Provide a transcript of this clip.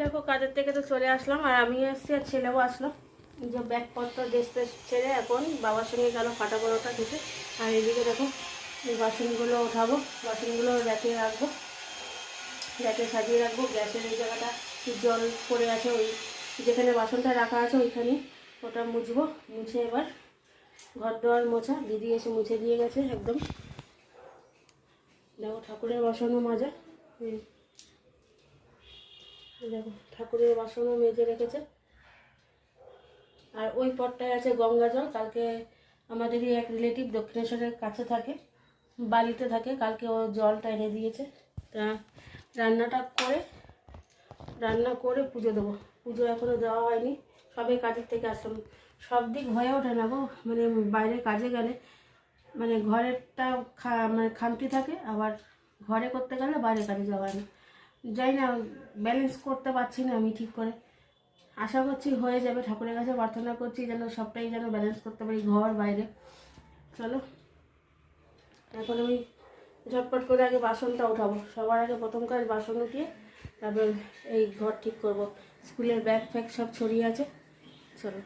দেখো কাজের থেকে তো চলে আসলাম, আর আমি এসছি আর ছেলেও আসলো। যে ব্যাগপত্র ড্রেসটা ছেড়ে এখন বাবার সঙ্গে গেল ফাটা পরোটা খেতে। আর এদিকে দেখো এই বাসনগুলো ওঠাবো, বাসনগুলো র্যাকে রাখবো, র্যাকে সাজিয়ে রাখবো। গ্যাসের এই জায়গাটা জল পড়ে আছে, ওই যেখানে বাসনটা রাখা আছে ওইখানে ওটা মুছবো। মুছে এবার ঘর দেওয়ার মোছা, দিদি এসে মুছে দিয়ে গেছে একদম। দেখো ঠাকুরের বাসনও মাজা, দেখো ঠাকুরের বাসনও মেজে রেখেছে। আর ওই পটটায় আছে গঙ্গা জল। কালকে আমাদেরই এক রিলেটিভ দক্ষিণেশ্বরের কাছে থাকে, বালিতে থাকে, কালকে ও জলটা এনে দিয়েছে। তা রান্না করে পুজো দেবো। পুজো এখনও দেওয়া হয়নি, সবে কাজের থেকে আসলাম। সব দিক হয়ে ওঠে না গো, মানে বাইরে কাজে গেলে মানে ঘরেরটা মানে খামতি থাকে, আবার ঘরে করতে গেলে বাইরে কাজে যাওয়া হয় না। যাই না, ব্যালেন্স করতে পারছি না আমি ঠিক করে। আশা করছি হয়ে যাবে, ঠাকুরের কাছে প্রার্থনা করছি যেন সবটাই যেন ব্যালেন্স করতে পারি, ঘর বাইরে। চলো এখন আমি ঝটপট করে আগে বাসনটা উঠাবো। সবার আগে প্রথম কাজ বাসন উঠিয়ে তারপর এই ঘর ঠিক করব। স্কুলের ব্যাগ ফ্যাগ সব ছড়িয়ে আছে, চলো।